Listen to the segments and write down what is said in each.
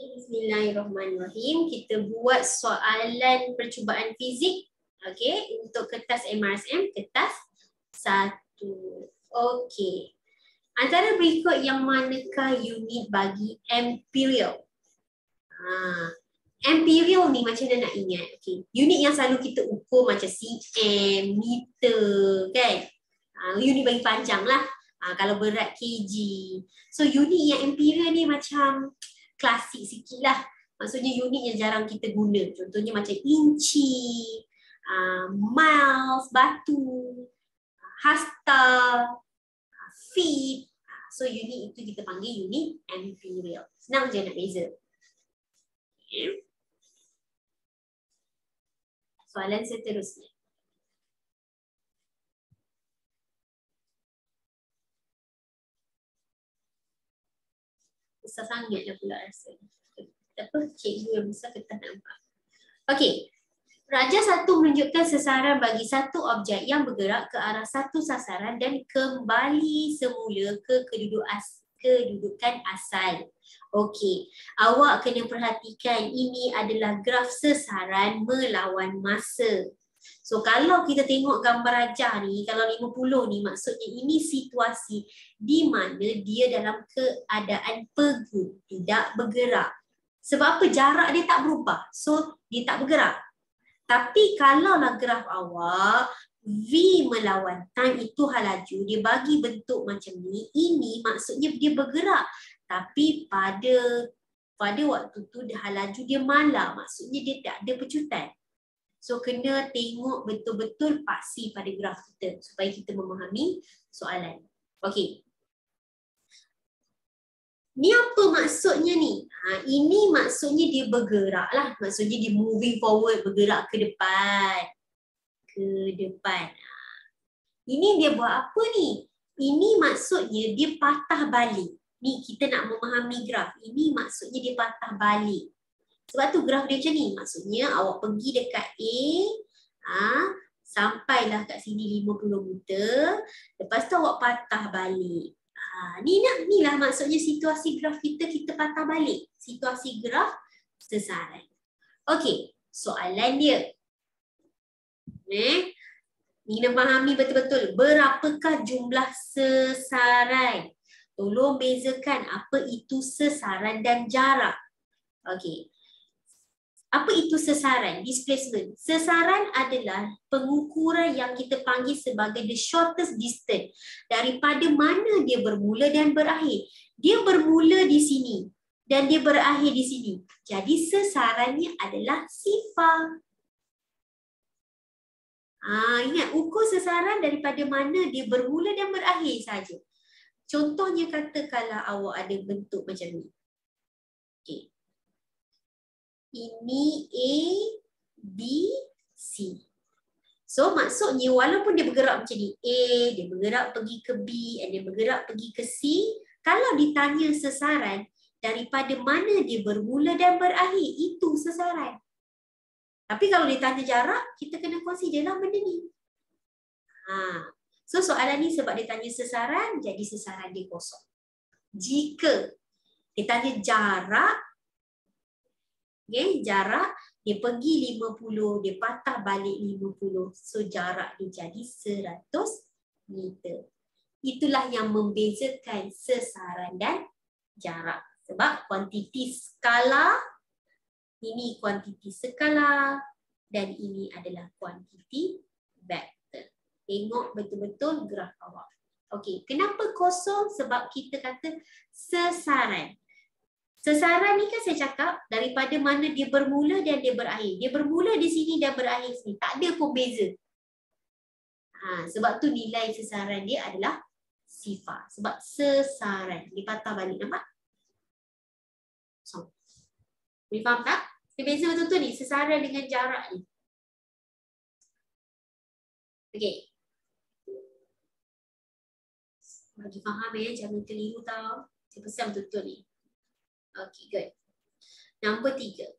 Bismillahirrahmanirrahim. Kita buat soalan percubaan fizik. Okey, untuk kertas MRSM, kertas 1. Okey. Antara berikut yang manakah unit bagi imperial? Imperial ni macam mana nak ingat? Okey, unit yang selalu kita ukur macam cm, meter kan? Unit bagi panjang lah. Kalau berat kg. So unit yang imperial ni macam klasik sikit lah. Maksudnya unit yang jarang kita guna. Contohnya macam inci, miles, batu, hasta, feet. So unit itu kita panggil unit imperial. Senang je nak beza. Okay. Soalan seterusnya. Besar sangat dah pula rasa. Apa? Cikgu yang besar kita nampak. Okey. Raja 1 menunjukkan sesaran bagi satu objek yang bergerak ke arah satu sasaran dan kembali semula ke kedudukan asal. Okey. Awak kena perhatikan ini adalah graf sesaran melawan masa. So kalau kita tengok gambar rajah ni, kalau 50 ni maksudnya ini situasi di mana dia dalam keadaan pegut, tidak bergerak. Sebab apa? Jarak dia tak berubah. So dia tak bergerak. Tapi kalaulah graf awak V melawan time itu hal laju, dia bagi bentuk macam ni, ini maksudnya dia bergerak. Tapi pada waktu tu hal laju dia malar, maksudnya dia tak ada pecutan. So kena tengok betul-betul paksi pada graf kita supaya kita memahami soalan. Okey. Ni apa maksudnya ni? Ini maksudnya dia bergerak lah. Maksudnya dia moving forward, bergerak ke depan. Ini dia buat apa ni? Ini maksudnya dia patah balik. Ni kita nak memahami graf. Ini maksudnya dia patah balik. Sebab tu graf dia macam ni. Maksudnya awak pergi dekat A, sampailah kat sini 50 meter. Lepas tu awak patah balik. Ni lah maksudnya situasi graf kita patah balik. Situasi graf sesaran. Okey, soalan dia. Ni nak fahami betul-betul. Berapakah jumlah sesaran? Tolong bezakan apa itu sesaran dan jarak. Okey. Apa itu sesaran? Displacement. Sesaran adalah pengukuran yang kita panggil sebagai the shortest distance. Daripada mana dia bermula dan berakhir. Dia bermula di sini dan dia berakhir di sini. Jadi sesarannya adalah sifar. Ingat, ukur sesaran daripada mana dia bermula dan berakhir saja. Contohnya katakanlah awak ada bentuk macam ni. Okey. Ini A, B, C. So maksudnya walaupun dia bergerak macam ni, A, dia bergerak pergi ke B, dan dia bergerak pergi ke C. Kalau ditanya sesaran, daripada mana dia bermula dan berakhir, itu sesaran. Tapi kalau ditanya jarak, kita kena consider lah benda ni. So soalan ni sebab dia tanya sesaran, jadi sesaran dia kosong. Jika ditanya jarak, jarak, dia pergi 50, dia patah balik 50. So jarak dia jadi 100 meter. Itulah yang membezakan sesaran dan jarak. Sebab kuantiti skala, ini kuantiti skala, dan ini adalah kuantiti vektor. Tengok betul-betul graf awak. Okey, kenapa kosong? Sebab kita kata sesaran. Sesaran ni kan saya cakap daripada mana dia bermula dan dia berakhir. Dia bermula di sini dan berakhir sini. Tak ada pun beza. Sebab tu nilai sesaran dia adalah sifar. Sebab sesaran. Dia patah balik. Nampak? So, boleh faham tak? Dia beza betul-betul ni. Sesaran dengan jarak ni. Okey. Bagi faham jangan keliru tau. Saya pesan betul-betul ni. Okay, good. Nombor 3.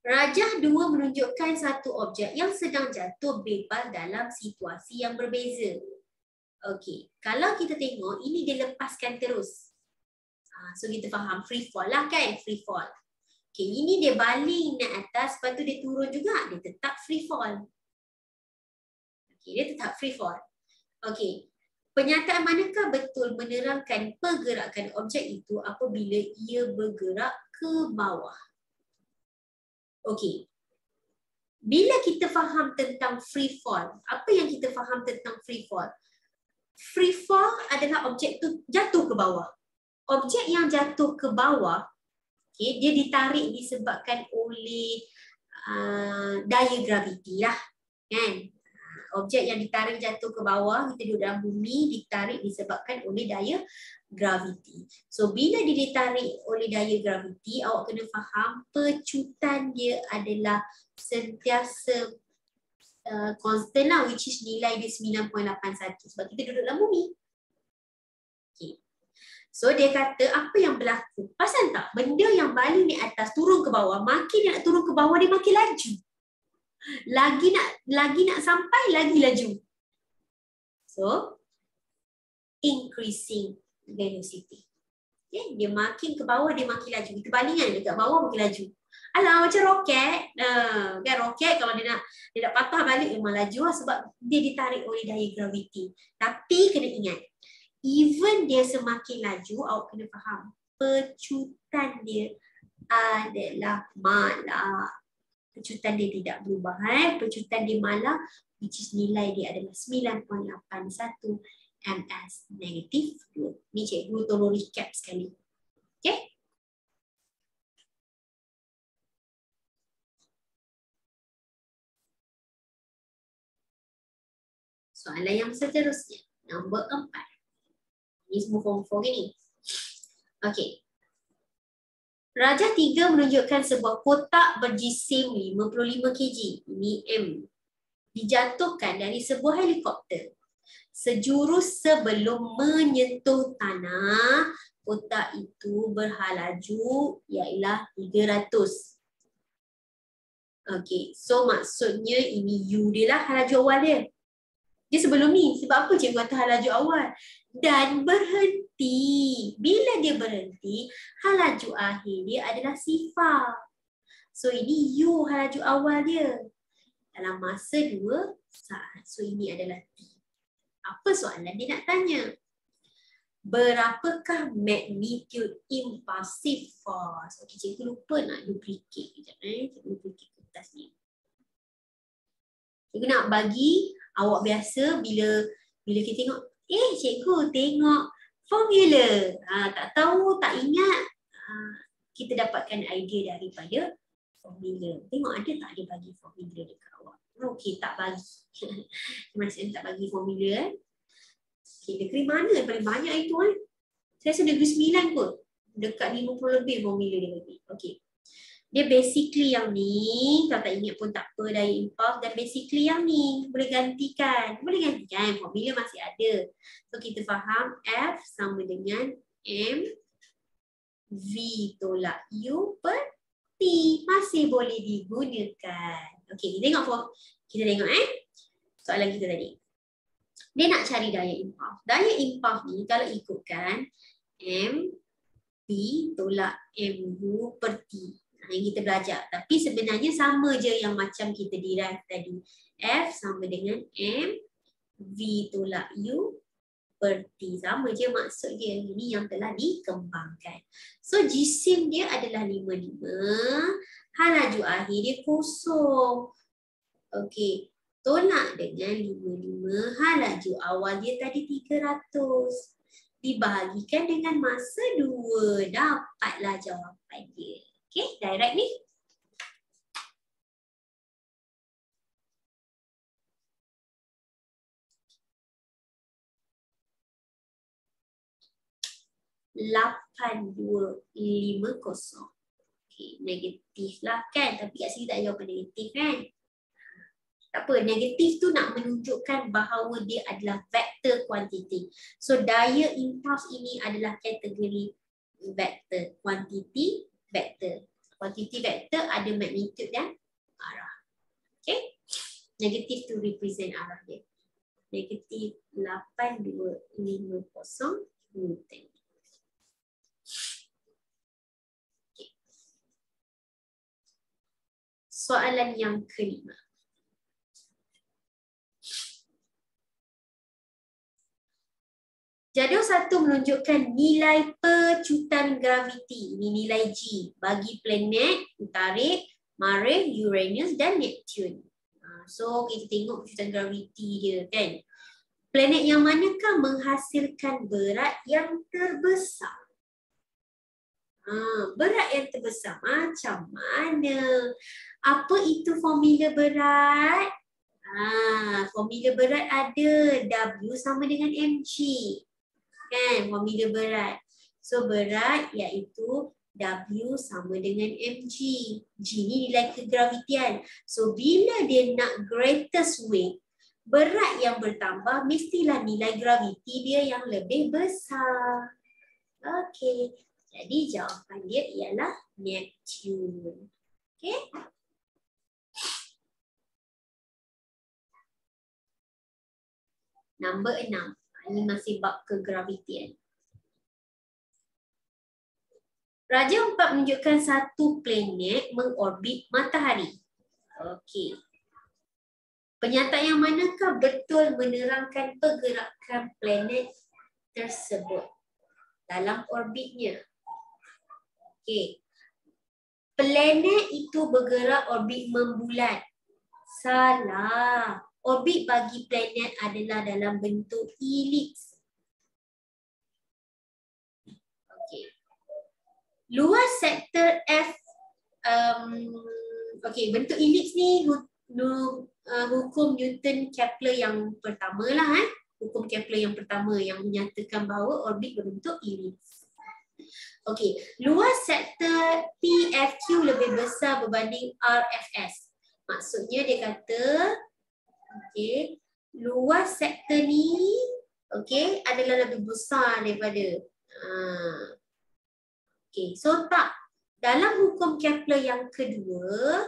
Rajah 2 menunjukkan satu objek yang sedang jatuh bebas dalam situasi yang berbeza. Okey, kalau kita tengok ini dia lepaskan terus. So kita faham free fall lah kan, free fall. Okay, ini dia baling naik atas, lepas tu dia turun juga, dia tetap free fall. Okay, dia tetap free fall. Okay, pernyataan manakah betul menerangkan pergerakan objek itu apabila ia bergerak ke bawah? Okay, bila kita faham tentang free fall, apa yang kita faham tentang free fall? Free fall adalah objek tu jatuh ke bawah. Objek yang jatuh ke bawah, okay, dia ditarik disebabkan oleh daya graviti lah, kan? Objek yang ditarik jatuh ke bawah, kita duduk dalam bumi, ditarik disebabkan oleh daya graviti. So bila dia ditarik oleh daya graviti, awak kena faham pecutan dia adalah sentiasa constant lah, which is nilai dia 9.81 sebab kita duduk dalam bumi. Okay. So dia kata apa yang berlaku? Pasal tak benda yang baling di atas turun ke bawah, makin dia nak turun ke bawah dia makin laju. Lagi nak sampai lagi laju. So increasing velocity. Okay? Dia makin ke bawah dia makin laju. Kita baling kan dekat bawah makin laju. Alah macam roket. Kan roket kalau dia nak patah balik memang laju lah sebab dia ditarik oleh daya graviti. Tapi kena ingat, even dia semakin laju, awak kena faham pecutan dia adalah malah. Pecutan dia tidak berubah. Pecutan dia malah, which is nilai dia adalah 9.81 ms negatif 2. Ni cikgu tolong recap sekali. Okay? Soalan yang seterusnya, nombor 4. Ini semua form 4 ni. Okay. Raja 3 menunjukkan sebuah kotak berjisim 55 kg. Ini M. Dijatuhkan dari sebuah helikopter. Sejurus sebelum menyentuh tanah, kotak itu berhalaju ialah 300. Okay. So maksudnya ini U dia lah halaju awal dia. Dia sebelum ni. Sebab apa cikgu kata halaju awal? Dan berhenti. Bila dia berhenti, halaju akhir dia adalah sifar. So ini U halaju awal dia. Dalam masa 2 saat. So ini adalah T. Apa soalan dia nak tanya? Berapakah magnitude impulsive force? Okey, cikgu lupa nak duplicate kejap. Cikgu duplicate kertas ni. Cikgu nak bagi awak biasa bila kita tengok, cikgu tengok formula. Tak tahu, tak ingat, kita dapatkan idea daripada formula. Tengok ada tak dia bagi formula dekat awak. Okey, tak bagi. Maksudnya tak bagi formula. Okay, negeri mana yang paling banyak itu? Saya rasa negeri 9 kot. Dekat 50 lebih formula dia bagi. Okey. Dia basically yang ni, kalau tak ingat pun tak apa, daya impuls, dan basically yang ni boleh gantikan. Boleh gantikan, formula masih ada. So kita faham F sama dengan M V tolak U per T. Masih boleh digunakan. Okey, kita tengok soalan kita tadi. Dia nak cari daya impuls. Daya impuls ni kalau ikutkan M V tolak M U per T. Yang kita belajar. Tapi sebenarnya sama je yang macam kita derive tadi. F sama dengan M V tolak U per T. Sama je maksud dia. Ini yang telah dikembangkan. So jisim dia adalah 55. Halaju akhir dia kosong. Okey. Tolak dengan 55. Halaju awal dia tadi 300. Dibahagikan dengan masa 2. Dapatlah jawapan dia. Okay, direct ni. Lapan, 2, 5, 0. Okay, negatif lah kan. Tapi kat sini tak ada jawapan negatif kan. Tak apa, negatif tu nak menunjukkan bahawa dia adalah vektor kuantiti. So, daya impuls ini adalah kategori vektor. Kuantiti, vektor. Kuantiti vektor ada magnitude dan arah. Okay? Negatif tu represent arah dia. Negatif 8, 2, 5, 0 Newton. Soalan yang kelima. Jadual 1 menunjukkan nilai pecutan graviti. Ini nilai G bagi planet Utarik, Marikh, Uranus dan Neptune. So kita tengok pecutan graviti dia kan. Planet yang manakah menghasilkan berat yang terbesar? Berat yang terbesar macam mana? Apa itu formula berat? Formula berat ada W sama dengan mg. Kan formula berat. So berat iaitu W sama dengan mg. G ni nilai kegravitian. So bila dia nak greatest weight, berat yang bertambah mestilah nilai graviti dia yang lebih besar. Okey. Jadi jawapan dia ialah Neptune. Okey. Nombor 6. Ini masih bab kegravitian. Raja 4 menunjukkan satu planet mengorbit matahari. Okey. Pernyataan yang manakah betul menerangkan pergerakan planet tersebut dalam orbitnya? Okey. Planet itu bergerak orbit membulat. Salah. Orbit bagi planet adalah dalam bentuk elips. Okey. Luas sektor F. Okey, bentuk elips ni hukum Newton-Kepler yang pertama lah. Hukum Kepler yang pertama yang menyatakan bahawa orbit berbentuk elips. Okey, luas sektor PFQ lebih besar berbanding RFS. Maksudnya dia kata okey, luas sektor ni okey adalah lebih besar daripada okey, so tak, dalam hukum Kepler yang kedua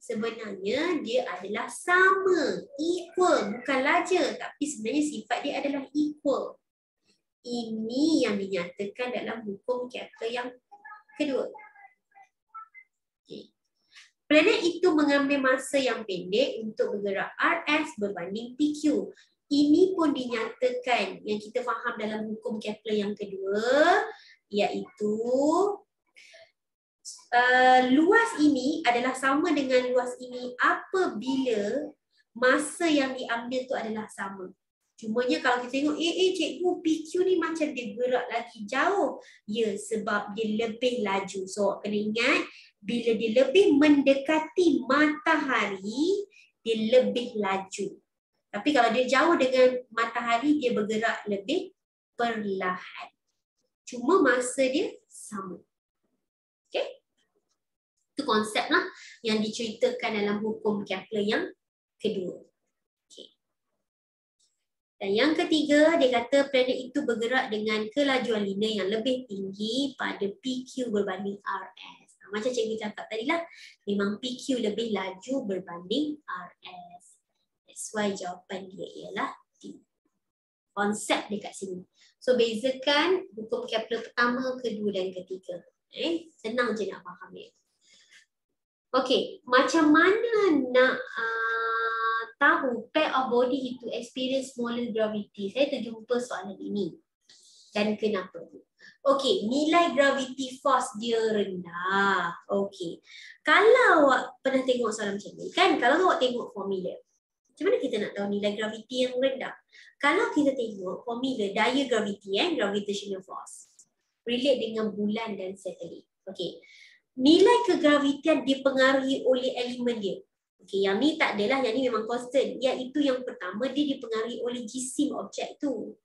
sebenarnya dia adalah sama, equal, bukan laja, tapi sebenarnya sifat dia adalah equal. Ini yang dinyatakan dalam hukum Kepler yang kedua. Okay. Planet itu mengambil masa yang pendek untuk bergerak RS berbanding PQ. Ini pun dinyatakan yang kita faham dalam hukum Kepler yang kedua, iaitu luas ini adalah sama dengan luas ini apabila masa yang diambil tu adalah sama. Cumanya kalau kita tengok, cikgu, PQ ni macam dia gerak lagi jauh. Ya, sebab dia lebih laju. So, kena ingat, bila dia lebih mendekati matahari, dia lebih laju. Tapi kalau dia jauh dengan matahari, dia bergerak lebih perlahan. Cuma masa dia sama. Okay? Itu konsep lah yang diceritakan dalam hukum Kepler yang kedua. Dan yang ketiga, dia kata planet itu bergerak dengan kelajuan linear yang lebih tinggi pada PQ berbanding RS. Macam cikgu cakap tadi lah, memang PQ lebih laju berbanding RS. That's why jawapan dia ialah D. Konsep dekat sini. So bezakan hukum Kepler pertama, kedua dan ketiga. Senang je nak faham dia. Okey, macam mana nak tahu pair of body itu experience smaller gravity? Saya terjumpa soalan ini. Dan kenapa? Okey, nilai gravity force dia rendah. Okey. Kalau awak pernah tengok soalan macam ni, kan? Kalau awak tengok formula, macam mana kita nak tahu nilai gravity yang rendah? Kalau kita tengok formula daya gravity, gravitational force, relate dengan bulan dan satelit. Okey. Nilai kegravitian dipengaruhi oleh elemen dia. Okey, yang ni tak adalah, yang ni memang constant. Iaitu yang pertama, dia dipengaruhi oleh jisim objek tu.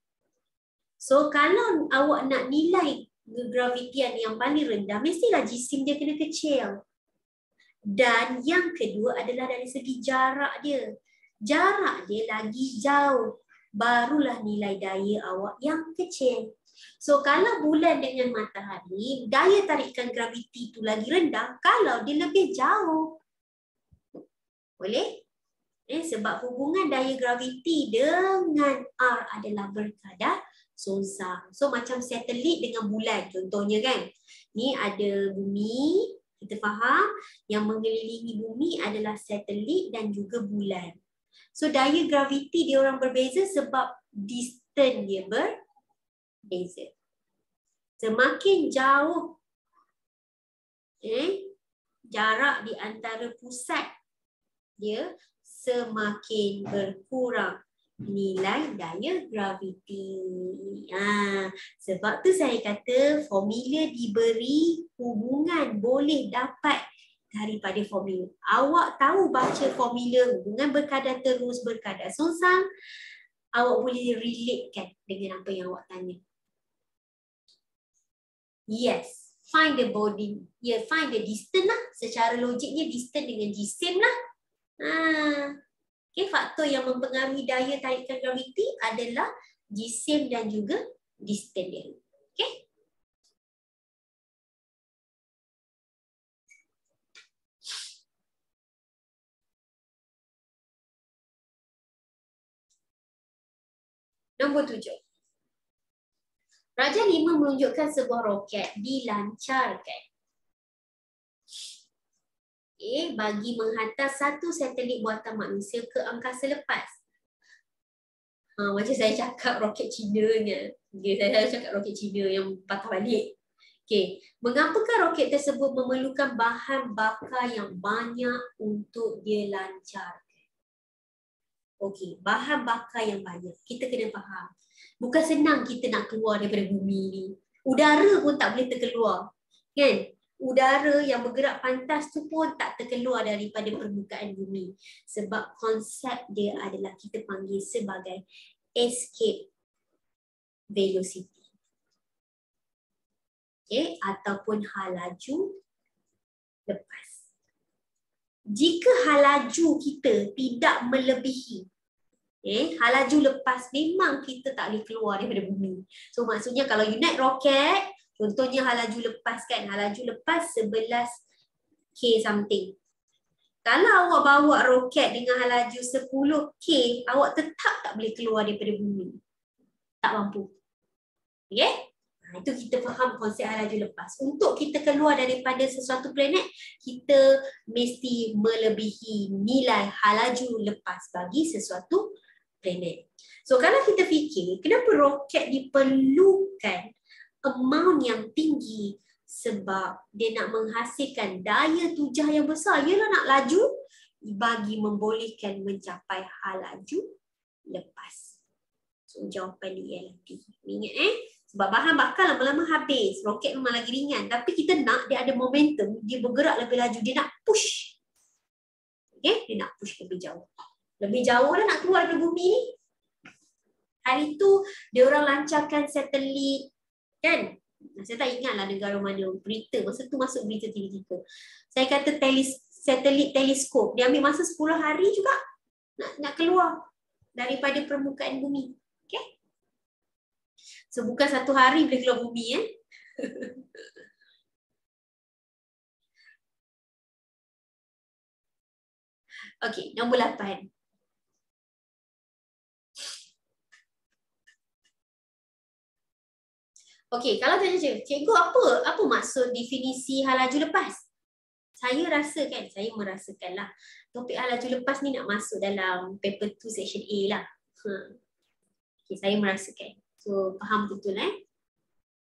So, kalau awak nak nilai gravitian yang paling rendah, mestilah jisim dia kena kecil. Dan yang kedua adalah dari segi jarak dia. Jarak dia lagi jauh. Barulah nilai daya awak yang kecil. So, kalau bulan dengan matahari, daya tarikan graviti tu lagi rendah kalau dia lebih jauh. Boleh? Sebab hubungan daya graviti dengan R adalah berkadar sonsang. So macam satelit dengan bulan contohnya kan. Ni ada bumi, Kita faham yang mengelilingi bumi adalah satelit dan juga bulan. So daya graviti dia orang berbeza sebab distance dia berbeza. Semakin jauh jarak di antara pusat dia, semakin berkurang nilai daya graviti. Sebab tu saya kata formula diberi hubungan boleh dapat daripada formula. Awak tahu baca formula hubungan berkadar terus, berkadar sungsang, awak boleh relatekan dengan apa yang awak tanya. Yes, find the body. Find the distance lah. Secara logiknya distance dengan jisim lah. Okay, faktor yang mempengaruhi daya tarikan graviti adalah jisim dan juga distance dia. Okay. Nombor 7. Raja 5 menunjukkan sebuah roket dilancarkan. Bagi menghantar satu satelit buatan manusia ke angkasa lepas. Macam saya cakap roket Cina ni. Saya cakap roket Cina yang patah balik. Okay. Mengapakah roket tersebut memerlukan bahan bakar yang banyak untuk dia lancarkan? Okey, bahan bakar yang banyak. Kita kena faham. Bukan senang kita nak keluar daripada bumi ni. Udara pun tak boleh terkeluar. Kan? Udara yang bergerak pantas tu pun tak terkeluar daripada permukaan bumi. Sebab konsep dia adalah kita panggil sebagai escape velocity. Okay? Ataupun halaju lepas. Jika halaju kita tidak melebihi halaju lepas, memang kita tak boleh keluar daripada bumi. So maksudnya kalau you naik roket, contohnya halaju lepas kan, halaju lepas 11K something. Kalau awak bawa roket dengan halaju 10K, awak tetap tak boleh keluar daripada bumi. Tak mampu. Okay? Itu kita faham konsep halaju lepas. Untuk kita keluar daripada sesuatu planet, kita mesti melebihi nilai halaju lepas bagi sesuatu planet. So kalau kita fikir, kenapa roket diperlukan amount yang tinggi? Sebab dia nak menghasilkan daya tujah yang besar. Ialah nak laju bagi membolehkan mencapai halaju lepas. So jawapan dia ialah D. Ingat sebab bahan bakar lama-lama habis. Roket memang lagi ringan. Tapi kita nak dia ada momentum. Dia bergerak lebih laju. Dia nak push. Okay? Dia nak push lebih jauh. Lebih jauh dah nak keluar dari bumi ni. Hari tu dia orang lancarkan satelit kan. Saya tak ingatlah negara mana berita. Masa tu masuk berita TV3. Saya kata satelit teleskop. Dia ambil masa 10 hari juga nak keluar daripada permukaan bumi. Okay. So bukan 1 hari boleh keluar bumi Okay, nombor 8. Okey, kalau tanya cikgu apa maksud definisi halaju lepas? Saya merasakanlah topik halaju lepas ni nak masuk dalam paper 2 section A lah. Okey, saya merasakan. So faham betul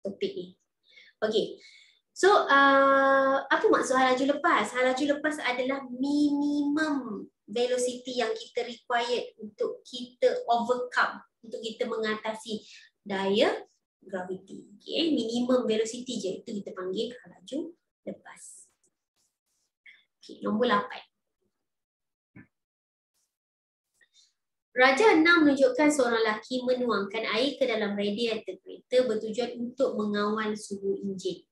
topik ni. Okey. So apa maksud halaju lepas? Halaju lepas adalah minimum velocity yang kita required untuk kita overcome, untuk kita mengatasi daya gravity. Okay, minimum velocity je. Itu kita panggil halaju lepas. Okay, nombor 8. Raja 6 menunjukkan seorang lelaki menuangkan air ke dalam radiator kereta bertujuan untuk mengawal suhu enjin.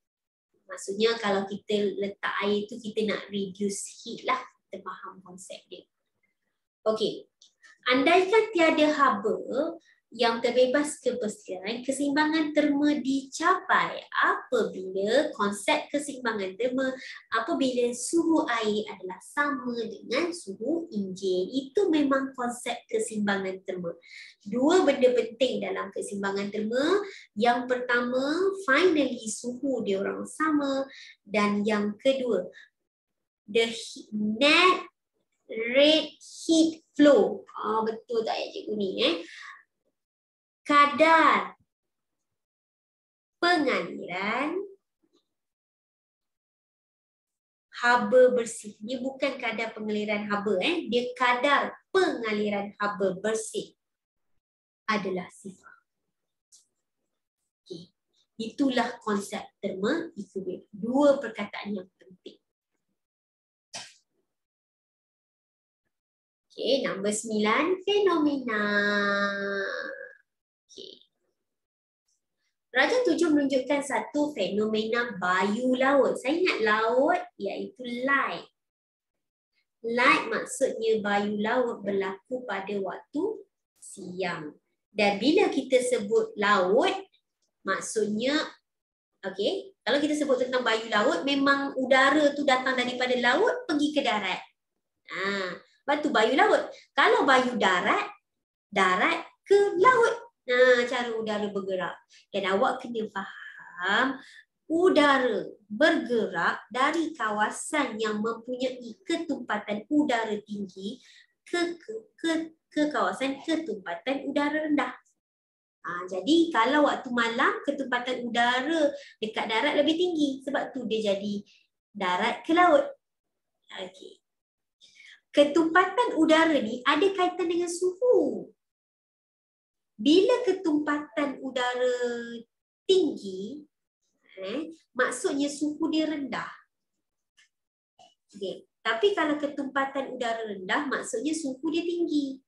Maksudnya kalau kita letak air tu kita nak reduce heat lah. Kita faham konsep dia. Okey. Andaikan tiada haba, yang terbebas kepastian, keseimbangan terma dicapai apabila konsep keseimbangan terma apabila suhu air adalah sama dengan suhu enjin. Itu memang konsep keseimbangan terma. Dua benda penting dalam keseimbangan terma. Yang pertama, finally suhu dia orang sama, dan yang kedua, the net rate heat flow. Betul tak ya cikgu ni kadar pengaliran haba bersih. Dia bukan kadar pengaliran haba, dia kadar pengaliran haba bersih adalah sifar. Okay. Itulah konsep terma ekuilibrium. Dua perkataan yang penting. Okay, nombor 9, fenomena. Okay. Raja 7 menunjukkan satu fenomena bayu laut. Saya ingat laut iaitu light. Light maksudnya bayu laut berlaku pada waktu siang. Dan bila kita sebut laut, maksudnya, okay, kalau kita sebut tentang bayu laut, memang udara tu datang daripada laut pergi ke darat. Lepas tu bayu laut. Kalau bayu darat, darat ke laut. Cara udara bergerak. Dan awak kena faham, udara bergerak dari kawasan yang mempunyai ketumpatan udara tinggi ke kawasan ketumpatan udara rendah. Jadi kalau waktu malam ketumpatan udara dekat darat lebih tinggi, sebab tu dia jadi darat ke laut. Okey. Ketumpatan udara ni ada kaitan dengan suhu. Bila ketumpatan udara tinggi, maksudnya suhu dia rendah. Okay. Tapi kalau ketumpatan udara rendah, maksudnya suhu dia tinggi.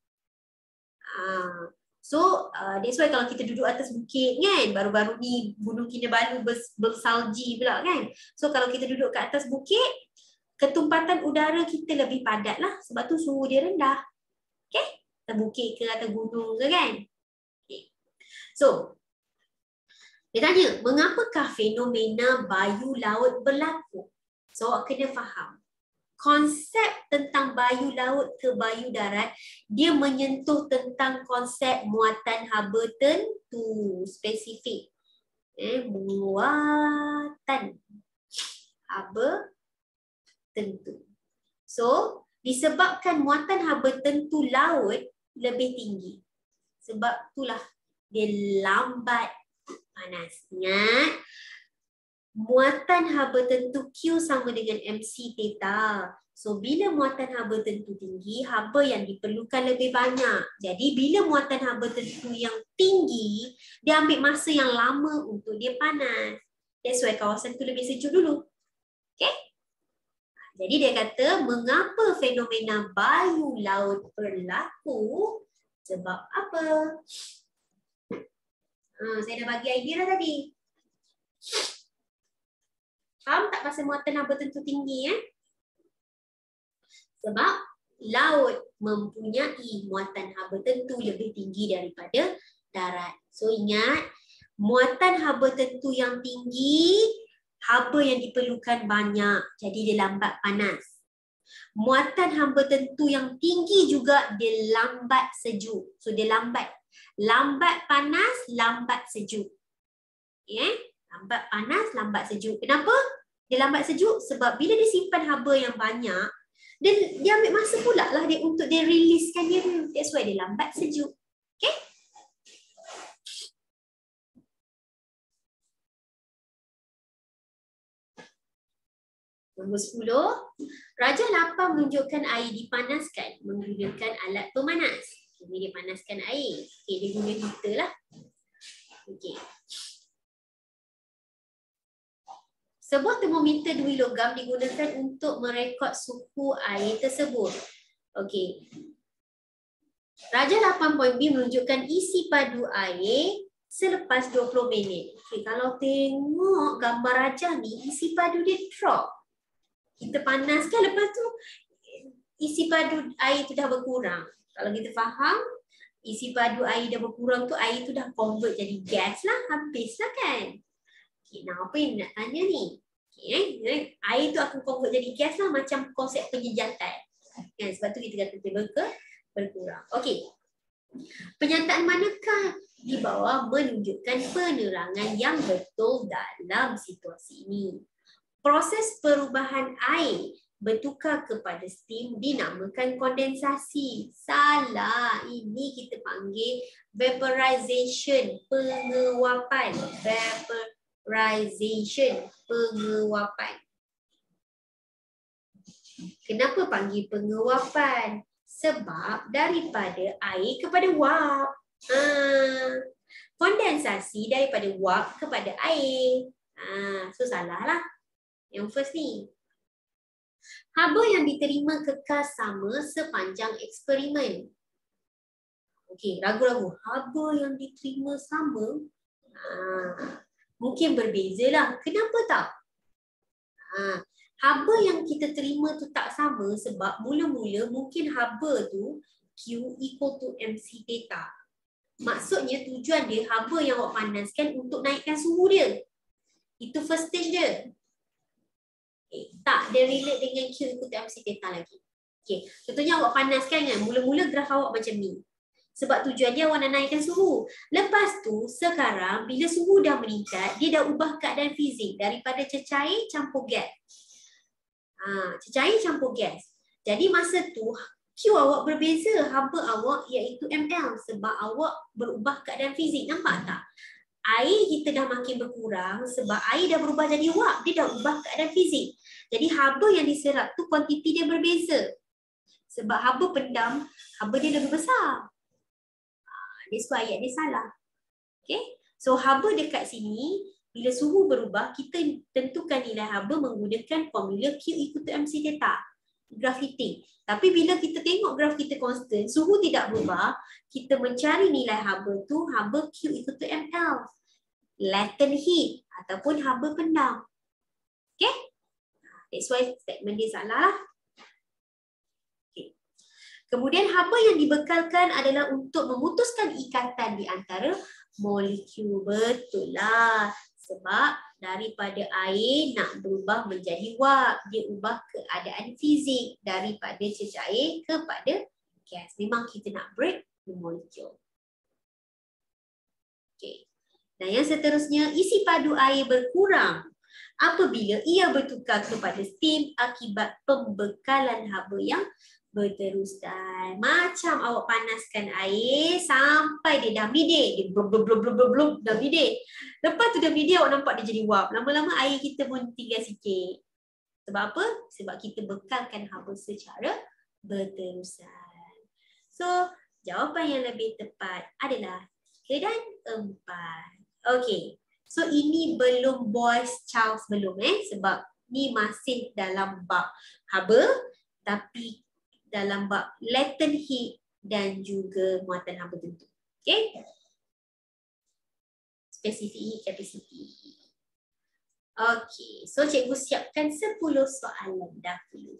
So, that's why kalau kita duduk atas bukit kan, baru-baru ni Gunung Kinabalu bersalji pula kan. So, kalau kita duduk kat atas bukit, ketumpatan udara kita lebih padat lah. Sebab tu suhu dia rendah. Okay? Atas bukit ke atas gunung ke kan. So, dia tanya, mengapakah fenomena bayu laut berlaku? So, awak kena faham. Konsep tentang bayu laut ke bayu darat, dia menyentuh tentang konsep muatan haba tentu. Spesifik. Muatan haba tentu. So, disebabkan muatan haba tentu laut lebih tinggi. Sebab itulah dia lambat panas. Ingat, muatan haba tentu Q sama dengan MC theta. So, bila muatan haba tentu tinggi, haba yang diperlukan lebih banyak. Jadi, bila muatan haba tentu yang tinggi, dia ambil masa yang lama untuk dia panas. That's why kawasan tu lebih sejuk dulu. Okay? Jadi, dia kata, mengapa fenomena bayu laut berlaku? Sebab apa? Saya dah bagi idea dah tadi. Faham tak pasal muatan haba tentu tinggi? Sebab laut mempunyai muatan haba tentu lebih tinggi daripada darat. So ingat, muatan haba tentu yang tinggi, haba yang diperlukan banyak. Jadi dia lambat panas. Muatan haba tentu yang tinggi juga dia lambat sejuk. So dia lambat. Lambat panas, lambat sejuk. Lambat panas, lambat sejuk. Kenapa dia lambat sejuk? Sebab bila dia simpan haba yang banyak, dia ambil masa pula lah dia untuk dia riliskan dia. That's why dia lambat sejuk. Okay? Nombor 10. Raja lapang menunjukkan air dipanaskan menggunakan alat pemanas. Ini dia panaskan air. Okay, dia guna heater lah. Okay. Sebuah termometer 2 logam digunakan untuk merekod suhu air tersebut. Okay. Raja 8.B menunjukkan isi padu air selepas 20 minit. Okay, kalau tengok gambar Raja ni, isi padu dia drop. Kita panaskan, lepas tu isi padu air tu dah berkurang. Kalau kita faham, isi padu air dah berkurang tu, air tu dah convert jadi gas lah, habis lah kan. Okay, nah apa yang nak tanya ni? Okay, air tu akan convert jadi gas lah, macam konsep penjejatan. Kan? Sebab tu kita kata tiba-tiba berkurang. Okey. Penyataan manakah di bawah menunjukkan penerangan yang betul dalam situasi ini? Proses perubahan air bertukar kepada steam dinamakan kondensasi. Salah. Ini kita panggil vaporization, penguapan. Vaporization, penguapan. Kenapa panggil penguapan? Sebab daripada air kepada wap. Kondensasi daripada wap kepada air. So salah lah. Yang first ni. Haba yang diterima kekal sama sepanjang eksperimen. Okey, ragu-ragu. Haba yang diterima sama, mungkin berbeza lah. Kenapa tak? Haba yang kita terima tu tak sama sebab mula-mula mungkin haba tu Q equal to MC theta. Maksudnya tujuan dia haba yang awak panaskan untuk naikkan suhu dia. Itu first stage dia. Tak, dia relate dengan Q equal to MC theta lagi. Okay. Contohnya awak panaskan kan, mula-mula graf awak macam ni. Sebab tujuan dia awak nak naikkan suhu. Lepas tu, sekarang bila suhu dah meningkat, dia dah ubah keadaan fizik daripada cecair campur gas. Cecair campur gas. Jadi masa tu, Q awak berbeza, haba awak iaitu ml sebab awak berubah keadaan fizik. Nampak tak? Air kita dah makin berkurang sebab air dah berubah jadi wap. Dia dah ubah keadaan fizik. Jadi haba yang diserap tu kuantiti dia berbeza. Sebab haba pendam, haba dia lebih besar. That's why ayat dia salah. Okay? So haba dekat sini, bila suhu berubah, kita tentukan nilai haba menggunakan formula Q equal to MC theta. Graf heating. Tapi bila kita tengok graf kita constant, suhu tidak berubah, kita mencari nilai haba tu, haba Q equal to ml. Latent heat ataupun haba pendam. Okay? That's why statement dia salah lah. Okay. Kemudian haba yang dibekalkan adalah untuk memutuskan ikatan di antara molekul. Betul lah. Sebab daripada air nak berubah menjadi wap. Dia ubah keadaan fizik daripada cecair kepada gas. Memang kita nak break the molecule. Okay. Dan yang seterusnya, isi padu air berkurang apabila ia bertukar kepada steam akibat pembekalan haba yang berterusan. Macam awak panaskan air sampai dia dah mendidih. Dia blub dah mendidih. Lepas tu dah mendidih awak nampak dia jadi wap. Lama-lama air kita pun tinggal sikit. Sebab apa? Sebab kita bekalkan haba secara berterusan. So, jawapan yang lebih tepat adalah 3 dan 4. Okey. So ini belum Boyce Charles belum sebab ni masih dalam bab haba tapi dalam bab latent heat dan juga muatan haba tentu. Okey. Specific capacity. Okey. So cikgu siapkan 10 soalan dahulu.